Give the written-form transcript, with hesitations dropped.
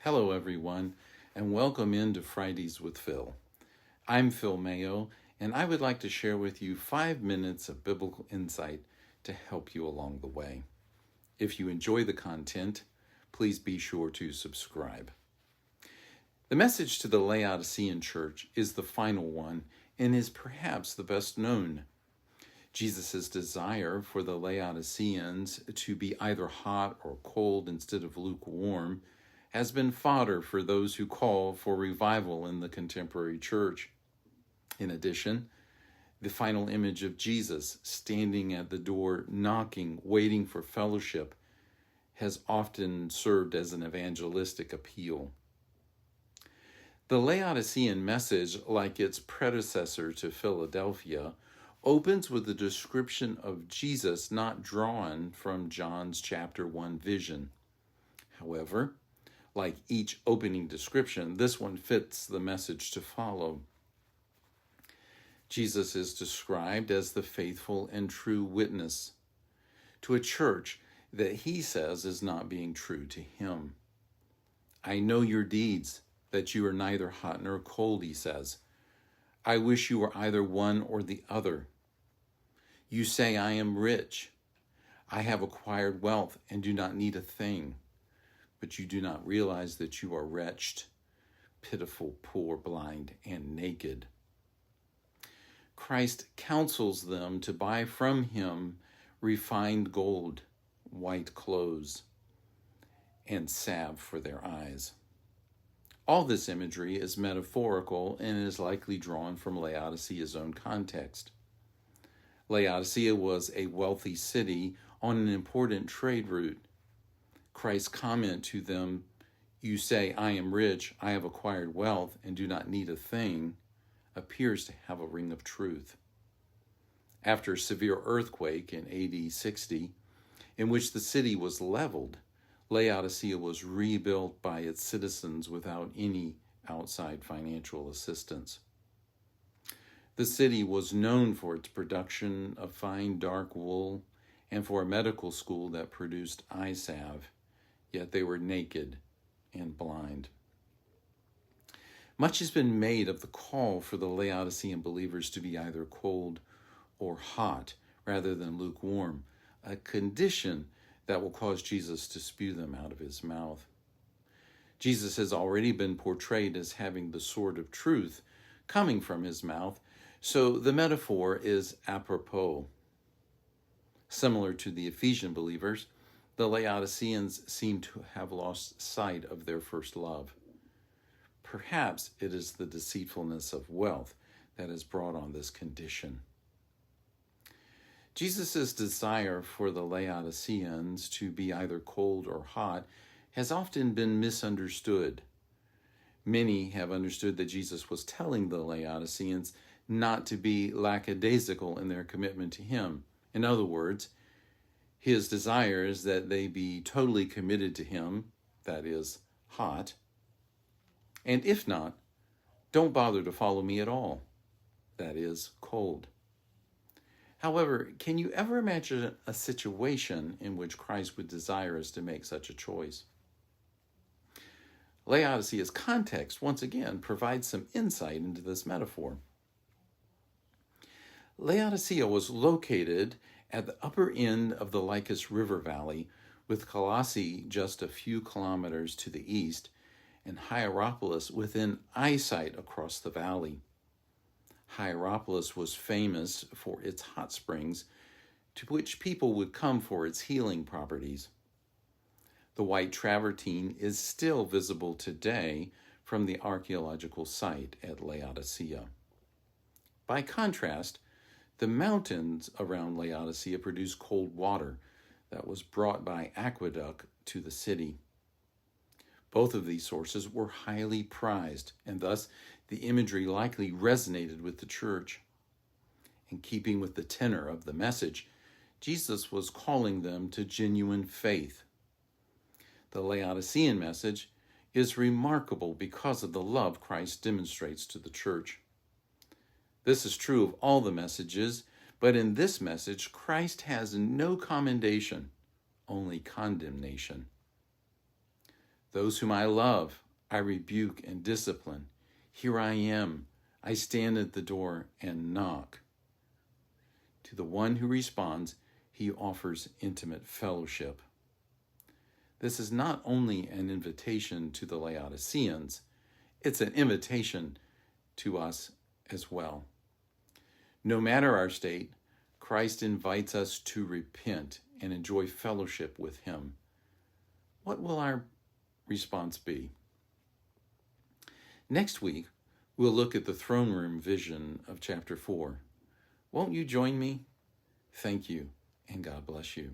Hello, everyone, and welcome into Fridays with Phil. I'm Phil Mayo, and I would like to share with you 5 minutes of biblical insight to help you along the way. If you enjoy the content, please be sure to subscribe. The message to the Laodicean church is the final one and is perhaps the best known. Jesus' desire for the Laodiceans to be either hot or cold instead of lukewarm has been fodder for those who call for revival in the contemporary church. In addition, the final image of Jesus standing at the door, knocking, waiting for fellowship, has often served as an evangelistic appeal. The Laodicean message, like its predecessor to Philadelphia, opens with a description of Jesus not drawn from John's chapter 1 vision. However, like each opening description, this one fits the message to follow. Jesus is described as the faithful and true witness to a church that he says is not being true to him. I know your deeds, that you are neither hot nor cold, he says. I wish you were either one or the other. You say, I am rich. I have acquired wealth and do not need a thing. But you do not realize that you are wretched, pitiful, poor, blind, and naked. Christ counsels them to buy from him refined gold, white clothes, and salve for their eyes. All this imagery is metaphorical and is likely drawn from Laodicea's own context. Laodicea was a wealthy city on an important trade route. Christ's comment to them, you say, I am rich, I have acquired wealth, and do not need a thing, appears to have a ring of truth. After a severe earthquake in AD 60, in which the city was leveled, Laodicea was rebuilt by its citizens without any outside financial assistance. The city was known for its production of fine dark wool and for a medical school that produced eye salve, yet they were naked and blind. Much has been made of the call for the Laodicean believers to be either cold or hot rather than lukewarm, a condition that will cause Jesus to spew them out of his mouth. Jesus has already been portrayed as having the sword of truth coming from his mouth, so the metaphor is apropos. Similar to the Ephesian believers, the Laodiceans seem to have lost sight of their first love. Perhaps it is the deceitfulness of wealth that has brought on this condition. Jesus' desire for the Laodiceans to be either cold or hot has often been misunderstood. Many have understood that Jesus was telling the Laodiceans not to be lackadaisical in their commitment to him. In other words, his desire is that they be totally committed to him, that is, hot, and if not, don't bother to follow me at all, that is, cold. However, can you ever imagine a situation in which Christ would desire us to make such a choice? Laodicea's context, once again, provides some insight into this metaphor. Laodicea was located at the upper end of the Lycus River Valley, with Colossae just a few kilometers to the east, and Hierapolis within eyesight across the valley. Hierapolis was famous for its hot springs, to which people would come for its healing properties. The white travertine is still visible today from the archaeological site at Laodicea. By contrast, the mountains around Laodicea produce cold water that was brought by aqueduct to the city. Both of these sources were highly prized, and thus the imagery likely resonated with the church. In keeping with the tenor of the message, Jesus was calling them to genuine faith. The Laodicean message is remarkable because of the love Christ demonstrates to the church. This is true of all the messages, but in this message, Christ has no commendation, only condemnation. Those whom I love, I rebuke and discipline. Here I am. I stand at the door and knock. To the one who responds, he offers intimate fellowship. This is not only an invitation to the Laodiceans, it's an invitation to us as well. No matter our state, Christ invites us to repent and enjoy fellowship with him. What will our response be? Next week, we'll look at the throne room vision of chapter 4. Won't you join me? Thank you, and God bless you.